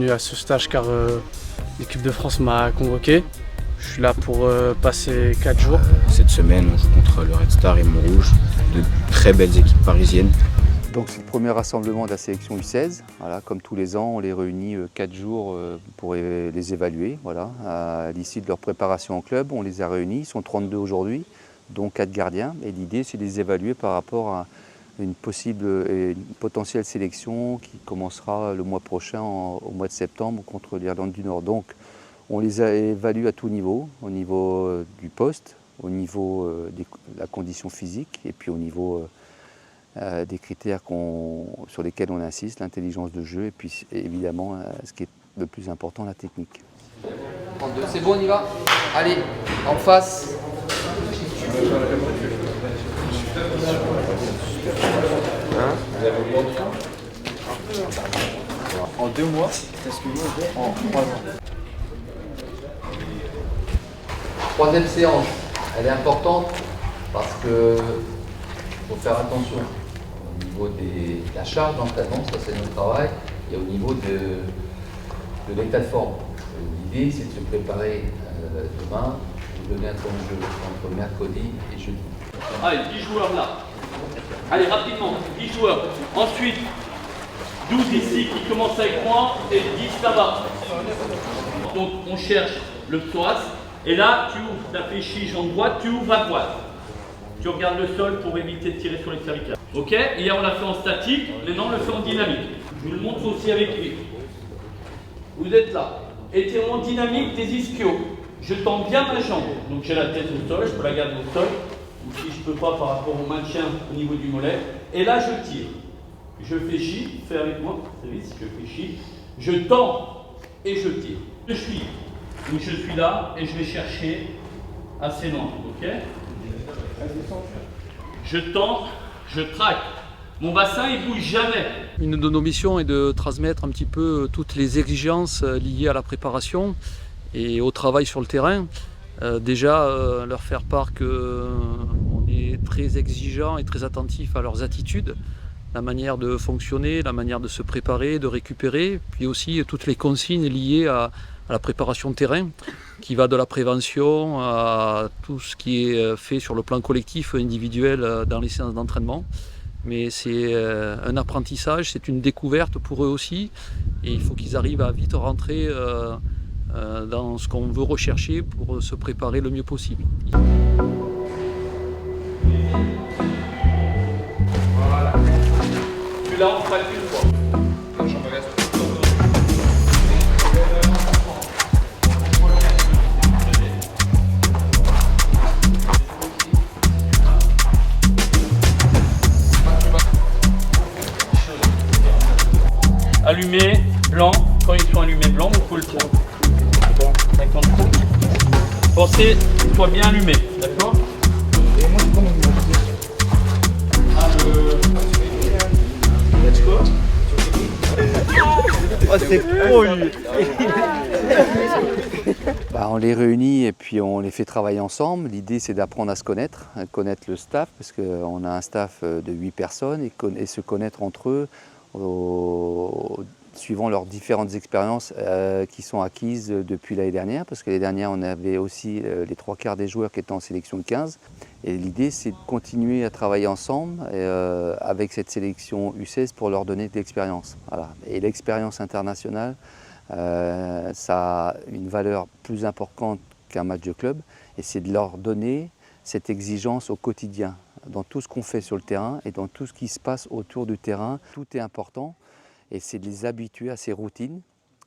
venu à ce stage car l'équipe de France m'a convoqué. Je suis là pour passer 4 jours. Cette semaine, on joue contre le Red Star et Montrouge, de très belles équipes parisiennes. Donc c'est le premier rassemblement de la sélection U16. Voilà, comme tous les ans, on les réunit 4 jours pour les évaluer. Voilà. À l'issue de leur préparation en club, on les a réunis. Ils sont 32 aujourd'hui, dont 4 gardiens. Et l'idée, c'est de les évaluer par rapport à une potentielle sélection qui commencera le mois prochain, au mois de septembre, contre l'Irlande du Nord. Donc on les a évalués à tout niveau, au niveau du poste, au niveau de la condition physique et puis au niveau des critères sur lesquels on insiste, l'intelligence de jeu et puis évidemment ce qui est le plus important, la technique. 32, c'est bon, on y va. Allez, en face. En 2 mois, c'est ce que vous avez en 3 ans. Troisième séance, elle est importante parce que faut faire attention au niveau de la charge d'entraînement, ça c'est notre travail, et au niveau de l'état de forme. L'idée c'est de se préparer demain, de donner un temps de jeu entre mercredi et jeudi. Allez, 10 joueurs là. Allez, rapidement, 10 joueurs. Ensuite, 12 ici qui commencent avec moi et 10 là-bas. Donc on cherche le psoas. Et là, tu ouvres ta fléchie jambe droite, tu ouvres à droite. Tu regardes le sol pour éviter de tirer sur les cervicales. Ok? Hier on l'a fait en statique, maintenant on le fait en dynamique. Je vous le montre aussi avec lui. Vous êtes là. Étirement dynamique des ischios. Je tends bien ma jambe. Donc j'ai la tête au sol, je peux la garder au sol. Ou si je ne peux pas par rapport au maintien au niveau du mollet. Et là je tire. Je fléchis, fais avec moi, très vite, je fléchis. Je tends et je tire. Je suis. Donc je suis là et je vais chercher assez loin, ok? Je tends, je traque. Mon bassin il bouge jamais. Une de nos missions est de transmettre un petit peu toutes les exigences liées à la préparation et au travail sur le terrain. Déjà leur faire part qu'on est très exigeant et très attentif à leurs attitudes, la manière de fonctionner, la manière de se préparer, de récupérer, puis aussi toutes les consignes liées à la préparation de terrain, qui va de la prévention à tout ce qui est fait sur le plan collectif, individuel dans les séances d'entraînement. Mais c'est un apprentissage, c'est une découverte pour eux aussi, et il faut qu'ils arrivent à vite rentrer dans ce qu'on veut rechercher pour se préparer le mieux possible. Voilà. Puis là on frappe une fois. Allumé, blanc, quand ils sont allumés blanc, vous pouvez le tirer. 50 coups. Pensez, soit bien allumé, d'accord? Let's go. Oh, c'est pro lui. On les réunit et puis on les fait travailler ensemble. L'idée c'est d'apprendre à connaître le staff, parce qu'on a un staff de 8 personnes et se connaître entre eux suivant leurs différentes expériences qui sont acquises depuis l'année dernière, parce que l'année dernière on avait aussi les 3/4 des joueurs qui étaient en sélection de 15. Et l'idée c'est de continuer à travailler ensemble avec cette sélection U16 pour leur donner de l'expérience. Voilà. Et l'expérience internationale, ça a une valeur plus importante qu'un match de club, et c'est de leur donner cette exigence au quotidien, dans tout ce qu'on fait sur le terrain et dans tout ce qui se passe autour du terrain. Tout est important, et c'est de les habituer à ces routines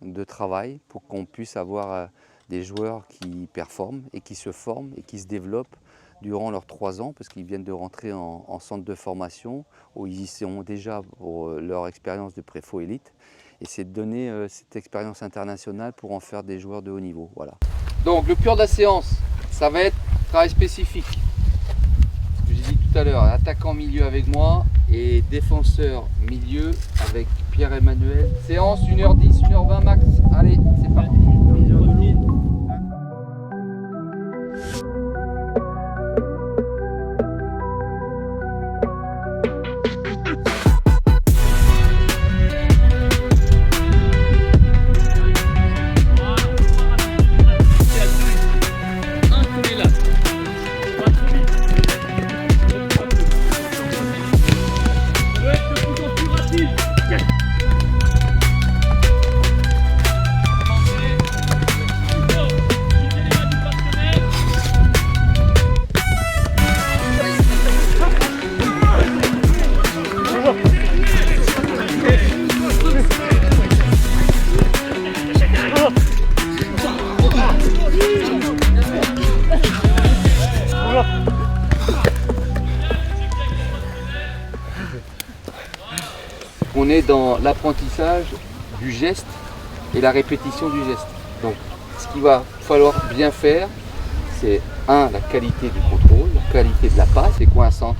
de travail pour qu'on puisse avoir des joueurs qui performent et qui se forment et qui se développent durant leurs 3 ans, parce qu'ils viennent de rentrer en centre de formation où ils y sont déjà pour leur expérience de préfo élite. Et c'est de donner cette expérience internationale pour en faire des joueurs de haut niveau. Voilà. Donc le cœur de la séance, ça va être travail spécifique. Ce que j'ai dit tout à l'heure, attaquant milieu avec moi et défenseur milieu avec Pierre-Emmanuel. Séance 1h10, 1h20 max. Allez, c'est parti. est dans l'apprentissage du geste et la répétition du geste. Donc, ce qu'il va falloir bien faire, c'est la qualité du contrôle, la qualité de la passe. C'est quoi un centre?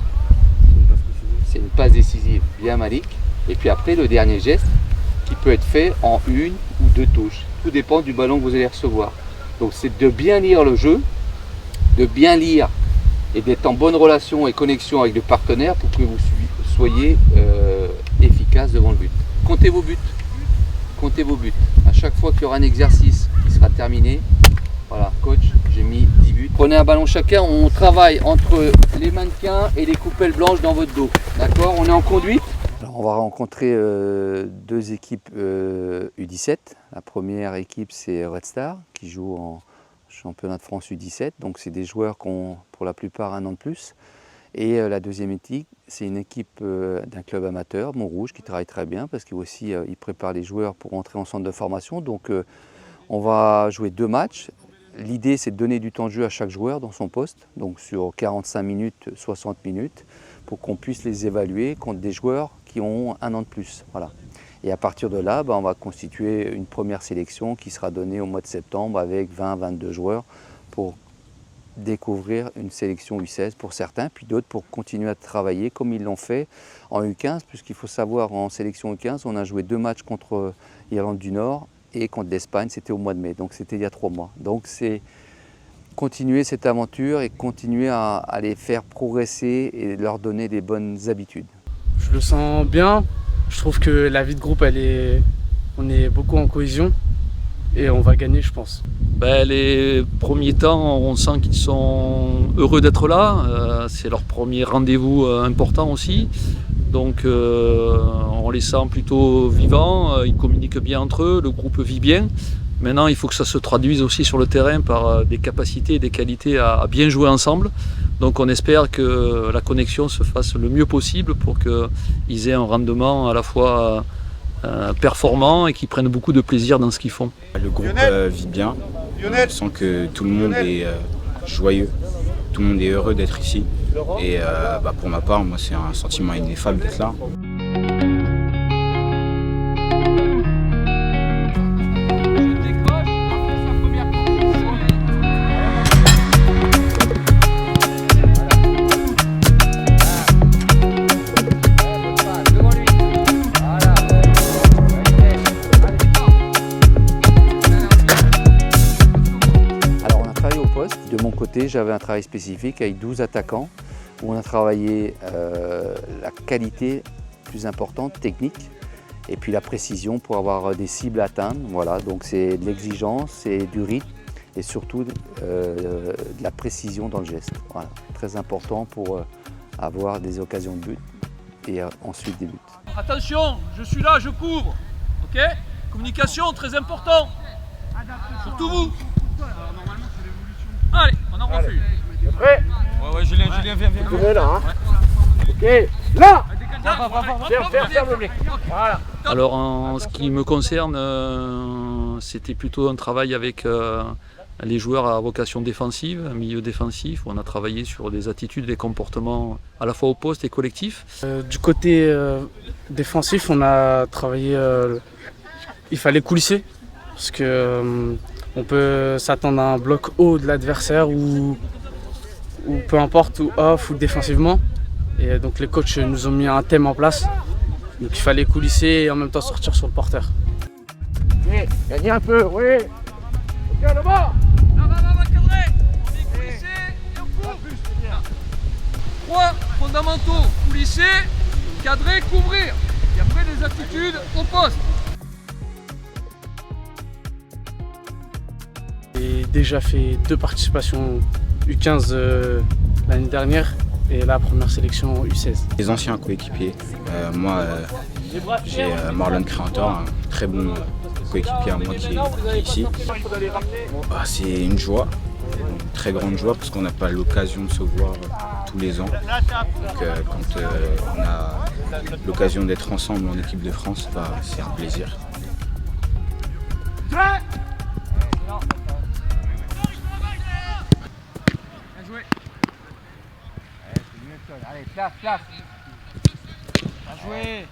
C'est une passe décisive bien malique. Et puis après, le dernier geste qui peut être fait en une ou deux touches. Tout dépend du ballon que vous allez recevoir. Donc c'est de bien lire le jeu, de bien lire et d'être en bonne relation et connexion avec le partenaire pour que vous soyez efficace devant le but. Comptez vos buts. Comptez vos buts. À chaque fois qu'il y aura un exercice qui sera terminé, voilà, coach, j'ai mis 10 buts. Prenez un ballon chacun, on travaille entre les mannequins et les coupelles blanches dans votre dos. D'accord? On est en conduite. Alors on va rencontrer deux équipes U17. La première équipe, c'est Red Star, qui joue en championnat de France U17. Donc c'est des joueurs qui ont pour la plupart 1 an de plus. Et la deuxième équipe, c'est une équipe d'un club amateur, Montrouge, qui travaille très bien parce qu'il prépare les joueurs pour entrer en centre de formation. Donc on va jouer 2 matchs. L'idée, c'est de donner du temps de jeu à chaque joueur dans son poste, donc sur 45 minutes, 60 minutes, pour qu'on puisse les évaluer contre des joueurs qui ont 1 an de plus. Voilà. Et à partir de là, on va constituer une première sélection qui sera donnée au mois de septembre avec 20-22 joueurs pour découvrir une sélection U16 pour certains, puis d'autres pour continuer à travailler comme ils l'ont fait en U15, puisqu'il faut savoir, en sélection U15, on a joué 2 matchs contre l'Irlande du Nord et contre l'Espagne, c'était au mois de mai, donc c'était il y a 3 mois. Donc c'est continuer cette aventure et continuer à les faire progresser et leur donner des bonnes habitudes. Je le sens bien, je trouve que la vie de groupe, on est beaucoup en cohésion et on va gagner, je pense. Les premiers temps, on sent qu'ils sont heureux d'être là, c'est leur premier rendez-vous important aussi. Donc on les sent plutôt vivants, ils communiquent bien entre eux, le groupe vit bien. Maintenant, il faut que ça se traduise aussi sur le terrain par des capacités et des qualités à bien jouer ensemble. Donc on espère que la connexion se fasse le mieux possible pour qu'ils aient un rendement à la fois performant et qu'ils prennent beaucoup de plaisir dans ce qu'ils font. Le groupe vit bien, on sent que tout le monde est joyeux, tout le monde est heureux d'être ici. Et pour ma part, moi c'est un sentiment ineffable d'être là. De mon côté, j'avais un travail spécifique avec 12 attaquants où on a travaillé la qualité plus importante, technique, et puis la précision pour avoir des cibles à atteindre. Voilà, donc c'est de l'exigence, c'est du rythme et surtout de la précision dans le geste. Voilà, très important pour avoir des occasions de but et ensuite des buts. Attention, je suis là, je couvre. Ok? Communication, très important. Surtout vous. Allez, on en refuse. Prêt? Ouais, Julien, viens. Vous êtes là, hein? Ok, là! Ferme le bec. Voilà. Alors en ce qui me concerne, c'était plutôt un travail avec les joueurs à vocation défensive, un milieu défensif, où on a travaillé sur des attitudes, des comportements à la fois au poste et collectifs. Du côté défensif, on a travaillé, il fallait coulisser, parce que on peut s'attendre à un bloc haut de l'adversaire ou peu importe, ou off ou défensivement. Et donc les coachs nous ont mis un thème en place. Donc il fallait coulisser et en même temps sortir sur le porteur. Ok, gagnez un peu, oui. Ok, le bas. Là, va cadrer. On est coulissé et on couvre. 3 fondamentaux, coulisser, cadrer, couvrir. Et après des attitudes au poste. J'ai déjà fait 2 participations U15 l'année dernière et la première sélection U16. Les anciens coéquipiers, moi j'ai Marlon Créantor, un très bon coéquipier à moi qui est ici. C'est une joie, une très grande joie parce qu'on n'a pas l'occasion de se voir tous les ans. Donc quand on a l'occasion d'être ensemble en équipe de France, c'est un plaisir. Allez, place. Bien joué.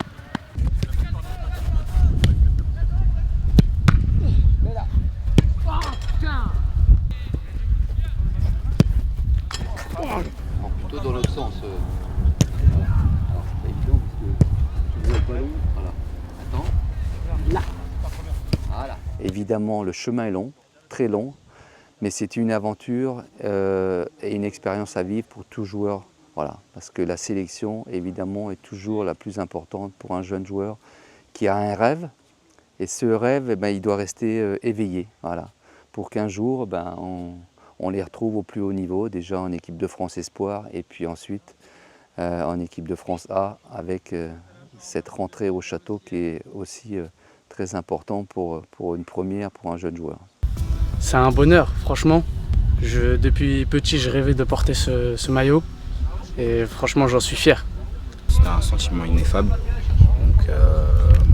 Évidemment, le chemin est long, très long, mais c'est une aventure et une expérience à vivre pour tout joueur. Voilà, parce que la sélection, évidemment, est toujours la plus importante pour un jeune joueur qui a un rêve. Et ce rêve, il doit rester éveillé, voilà, pour qu'un jour, on les retrouve au plus haut niveau, déjà en équipe de France Espoir, et puis ensuite en équipe de France A, avec cette rentrée au château qui est aussi très important pour une première, pour un jeune joueur. C'est un bonheur, franchement. Depuis petit, je rêvais de porter ce maillot, et franchement, j'en suis fier. C'est un sentiment ineffable. Donc,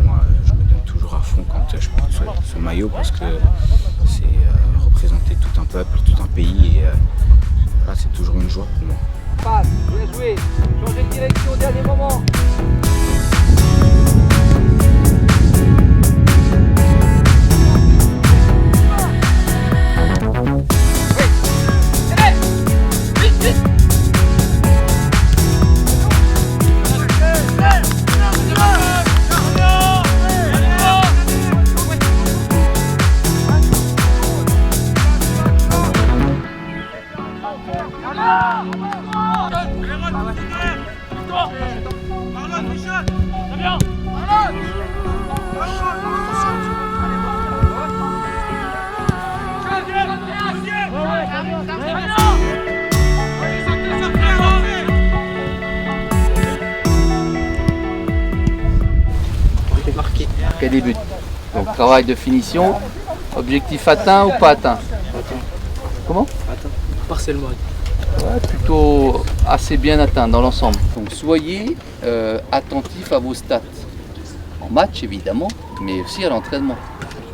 moi, je me donne toujours à fond quand je porte ce maillot parce que c'est représenter tout un peuple, tout un pays. Et voilà, c'est toujours une joie pour moi. Passe, bien joué. Changez de direction au dernier moment. Marqué des buts. Donc travail de finition, objectif atteint ou pas atteint? Comment? Attends, partiellement. Ouais, plutôt assez bien atteint dans l'ensemble. Donc soyez attentifs à vos stats. En match évidemment, mais aussi à l'entraînement.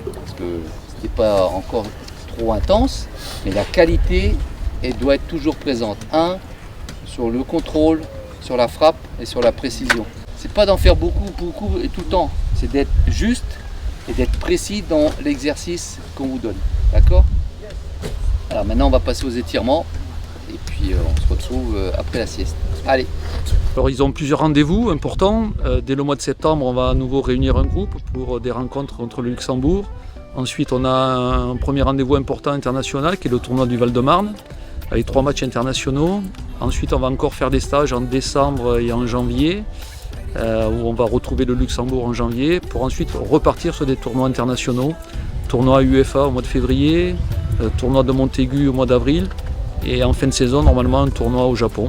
Parce que ce n'est pas encore trop intense, mais la qualité elle doit être toujours présente. Sur le contrôle, sur la frappe et sur la précision. C'est pas d'en faire beaucoup et tout le temps. C'est d'être juste et d'être précis dans l'exercice qu'on vous donne. D'accord? Alors maintenant on va passer aux étirements et puis on se retrouve après la sieste. Allez! Alors ils ont plusieurs rendez-vous importants. Dès le mois de septembre, on va à nouveau réunir un groupe pour des rencontres contre le Luxembourg. Ensuite, on a un premier rendez-vous important international qui est le tournoi du Val-de-Marne avec 3 matchs internationaux. Ensuite, on va encore faire des stages en décembre et en janvier où on va retrouver le Luxembourg en janvier pour ensuite repartir sur des tournois internationaux. Tournoi UEFA au mois de février, tournoi de Montaigu au mois d'avril et en fin de saison, normalement, un tournoi au Japon.